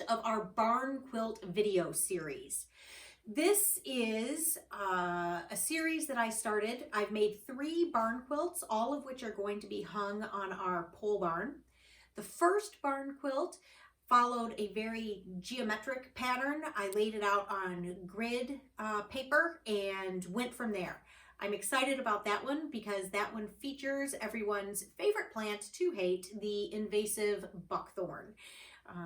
of our barn quilt video series. This is a series that I started. I've made 3 barn quilts, all of which are going to be hung on our pole barn. The first barn quilt followed a very geometric pattern. I laid it out on grid paper and went from there. I'm excited about that one because that one features everyone's favorite plant to hate, the invasive buckthorn.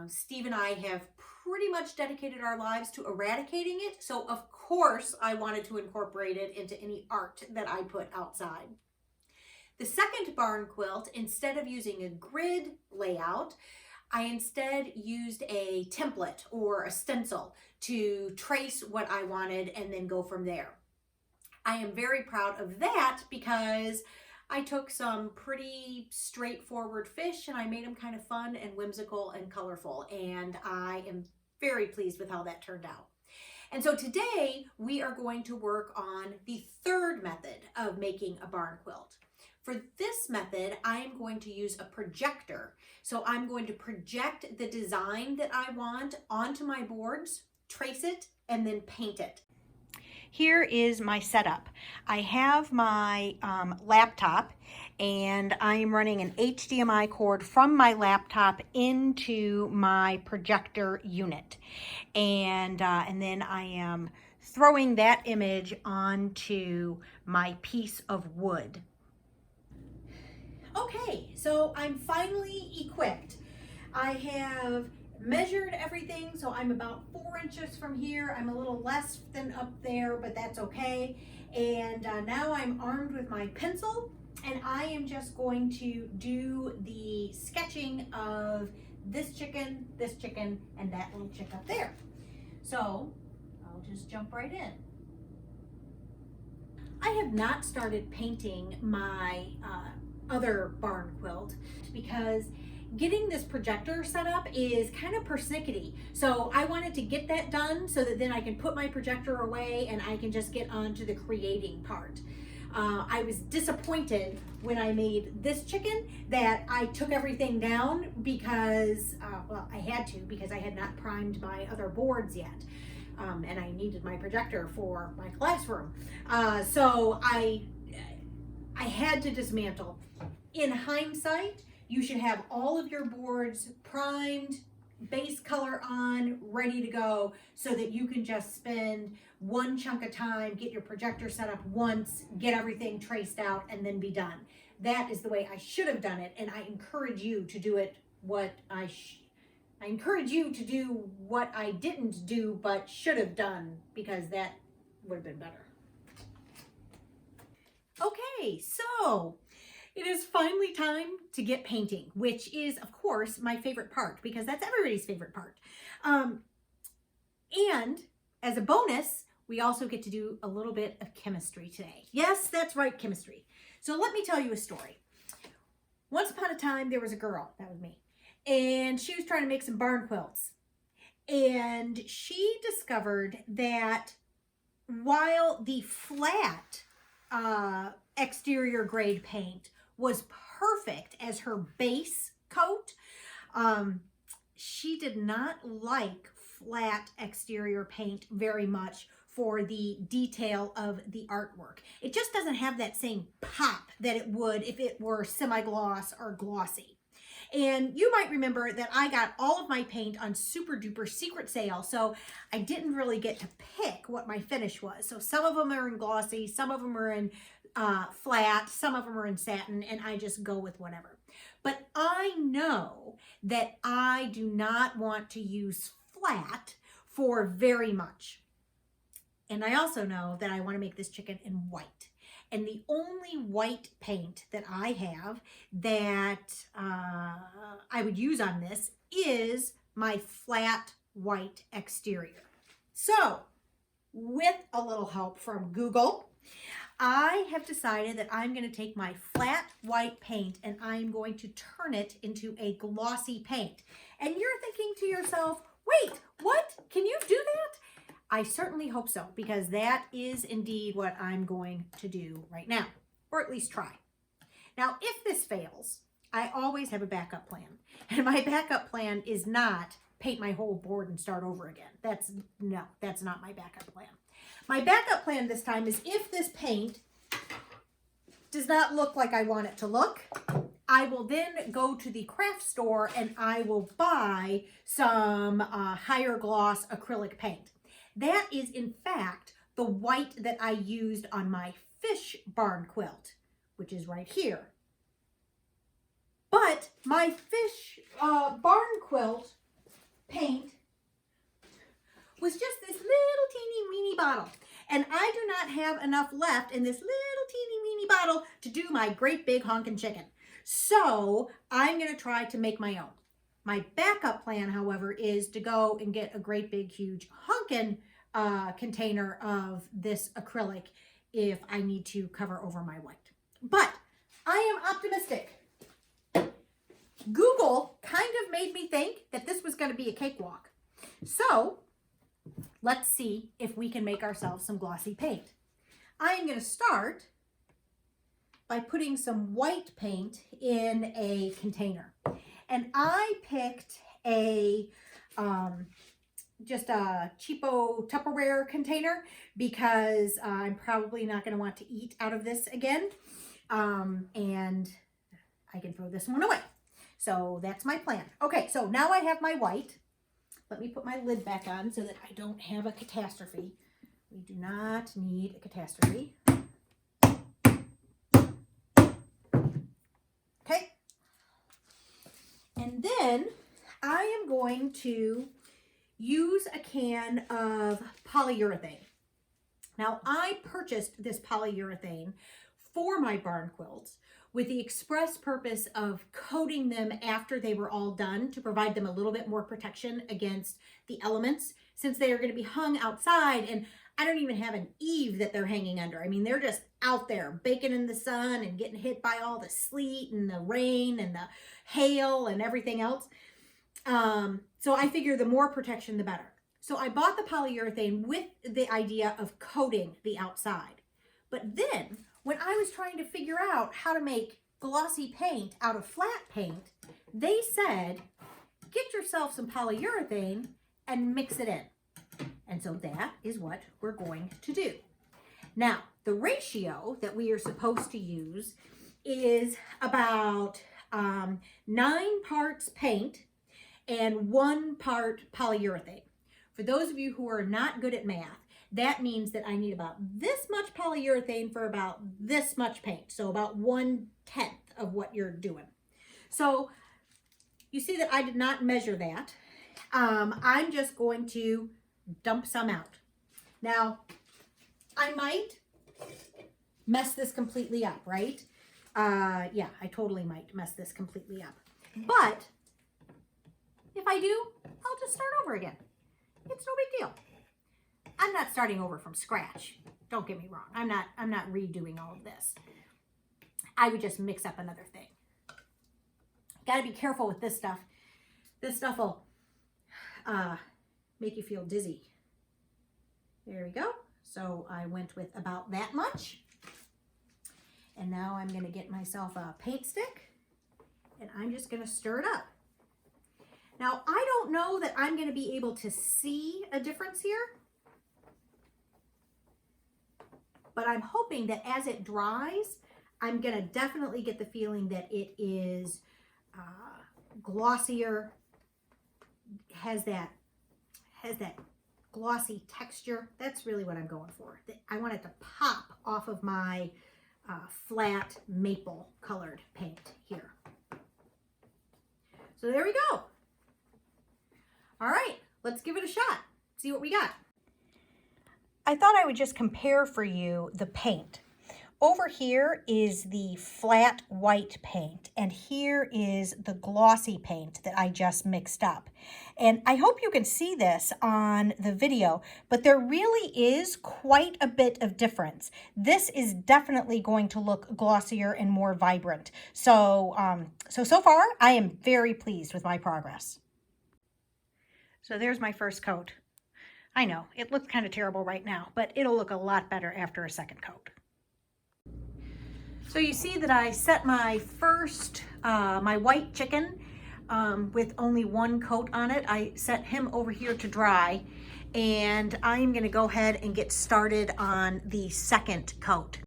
Steve and I have pretty much dedicated our lives to eradicating it, so of course I wanted to incorporate it into any art that I put outside. The second barn quilt, instead of using a grid layout, I instead used a template or a stencil to trace what I wanted and then go from there. I am very proud of that because I took some pretty straightforward fish and I made them kind of fun and whimsical and colorful, and I am very pleased with how that turned out. And so today we are going to work on the third method of making a barn quilt. For this method, I am going to use a projector. So I'm going to project the design that I want onto my boards, trace it, and then paint it. Here is my setup. I have my laptop and I'm running an HDMI cord from my laptop into my projector unit. And then I am throwing that image onto my piece of wood. Okay, so I'm finally equipped. I have measured everything, so I'm about 4 inches from here. I'm a little less than up there, but that's okay. And now I'm armed with my pencil, and I am just going to do the sketching of this chicken, and that little chick up there. So I'll just jump right in. I have not started painting my other barn quilt because getting this projector set up is kind of persnickety. So I wanted to get that done so that then I can put my projector away and I can just get on to the creating part. I was disappointed when I made this chicken that I took everything down because, well, I had to because I had not primed my other boards yet. And I needed my projector for my classroom. So I had to dismantle. In hindsight, you should have all of your boards primed, base color on, ready to go so that you can just spend one chunk of time, get your projector set up once, get everything traced out, and then be done. That is the way I should have done it, and I encourage you to do it I encourage you to do what I didn't do but should have done, because that would have been better. Okay, so it is finally time to get painting, which is, of course, my favorite part because that's everybody's favorite part. And as a bonus, we also get to do a little bit of chemistry today. Yes, that's right, chemistry. So let me tell you a story. Once upon a time, there was a girl, that was me, and she was trying to make some barn quilts. And she discovered that while the flat exterior grade paint was perfect as her base coat, she did not like flat exterior paint very much for the detail of the artwork. It just doesn't have that same pop that it would if it were semi-gloss or glossy. And you might remember that I got all of my paint on super duper secret sale, so I didn't really get to pick what my finish was. So some of them are in glossy, some of them are in flat, some of them are in satin, and I just go with whatever. But I know that I do not want to use flat for very much. And I also know that I want to make this chicken in white. And the only white paint that I have that I would use on this is my flat white exterior. So, with a little help from Google, I have decided that I'm going to take my flat white paint and I'm going to turn it into a glossy paint. And you're thinking to yourself, wait, what? Can you do that? I certainly hope so, because that is indeed what I'm going to do right now, or at least try. Now, if this fails, I always have a backup plan. And my backup plan is not paint my whole board and start over again. No, that's not my backup plan. My backup plan this time is if this paint does not look like I want it to look, I will then go to the craft store and I will buy some higher gloss acrylic paint. That is in fact the white that I used on my fish barn quilt, which is right here. But my fish barn quilt paint was just this little teeny weeny bottle. And I do not have enough left in this little teeny weeny bottle to do my great big honkin' chicken. So I'm going to try to make my own. My backup plan, however, is to go and get a great big huge honkin' container of this acrylic if I need to cover over my white. But I am optimistic. Google kind of made me think that this was going to be a cakewalk. So let's see if we can make ourselves some glossy paint. I am going to start by putting some white paint in a container. And I picked a just a cheapo Tupperware container because I'm probably not going to want to eat out of this again. And I can throw this one away. So that's my plan. Okay, so now I have my white. Let me put my lid back on so that I don't have a catastrophe. We do not need a catastrophe. Okay. And then I am going to use a can of polyurethane. Now, I purchased this polyurethane for my barn quilts with the express purpose of coating them after they were all done to provide them a little bit more protection against the elements, since they are going to be hung outside and I don't even have an eave that they're hanging under. I mean, they're just out there baking in the sun and getting hit by all the sleet and the rain and the hail and everything else. So I figure the more protection, the better. So I bought the polyurethane with the idea of coating the outside. But then when I was trying to figure out how to make glossy paint out of flat paint, they said, get yourself some polyurethane and mix it in. And so that is what we're going to do. Now, the ratio that we are supposed to use is about 9 parts paint and 1 part polyurethane. For those of you who are not good at math, that means that I need about this much polyurethane for about this much paint. So about 1/10 of what you're doing. So you see that I did not measure that. I'm just going to dump some out. Now, I might mess this completely up, right? Yeah, I totally might mess this completely up. But if I do, I'll just start over again. It's no big deal. I'm not starting over from scratch. Don't get me wrong. I'm not redoing all of this. I would just mix up another thing. Got to be careful with this stuff. This stuff will make you feel dizzy. There we go. So I went with about that much. And now I'm going to get myself a paint stick and I'm just going to stir it up. Now, I don't know that I'm going to be able to see a difference here, but I'm hoping that as it dries, I'm going to definitely get the feeling that it is glossier, has that glossy texture. That's really what I'm going for. I want it to pop off of my flat maple colored paint here. So there we go. All right, let's give it a shot. See what we got. I thought I would just compare for you the paint. Over here is the flat white paint, and here is the glossy paint that I just mixed up. And I hope you can see this on the video, but there really is quite a bit of difference. This is definitely going to look glossier and more vibrant. So far, I am very pleased with my progress. So there's my first coat. I know, it looks kind of terrible right now, but it'll look a lot better after a second coat. So you see that I set my first, my white chicken with only one coat on it. I set him over here to dry, and I'm gonna go ahead and get started on the second coat.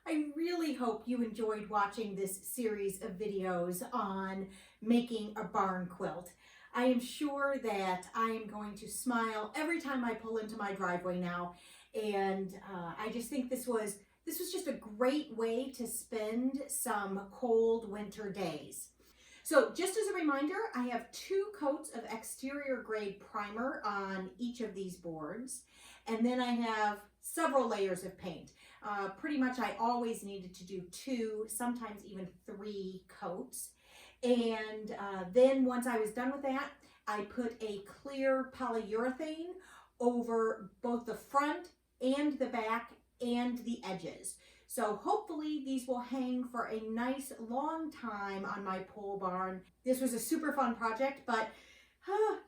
I really hope you enjoyed watching this series of videos on making a barn quilt. I am sure that I am going to smile every time I pull into my driveway now, and I just think this was just a great way to spend some cold winter days. So just as a reminder, I have 2 coats of exterior grade primer on each of these boards, and then I have several layers of paint. Pretty much I always needed to do 2, sometimes even 3 coats. And then once I was done with that, I put a clear polyurethane over both the front and the back and the edges. So hopefully these will hang for a nice long time on my pole barn. This was a super fun project, but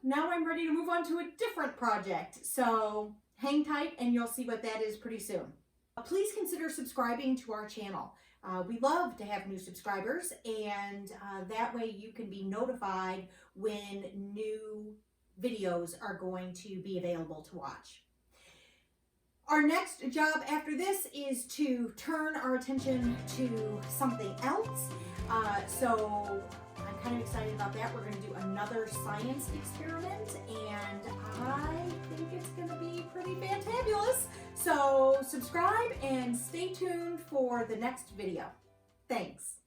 now I'm ready to move on to a different project. So hang tight and you'll see what that is pretty soon. Please consider subscribing to our channel. We love to have new subscribers, and that way you can be notified when new videos are going to be available to watch. Our next job after this is to turn our attention to something else. So I'm kind of excited about that. We're going to do another science experiment, and I think it's going to be pretty fantabulous. So subscribe and stay tuned for the next video. Thanks.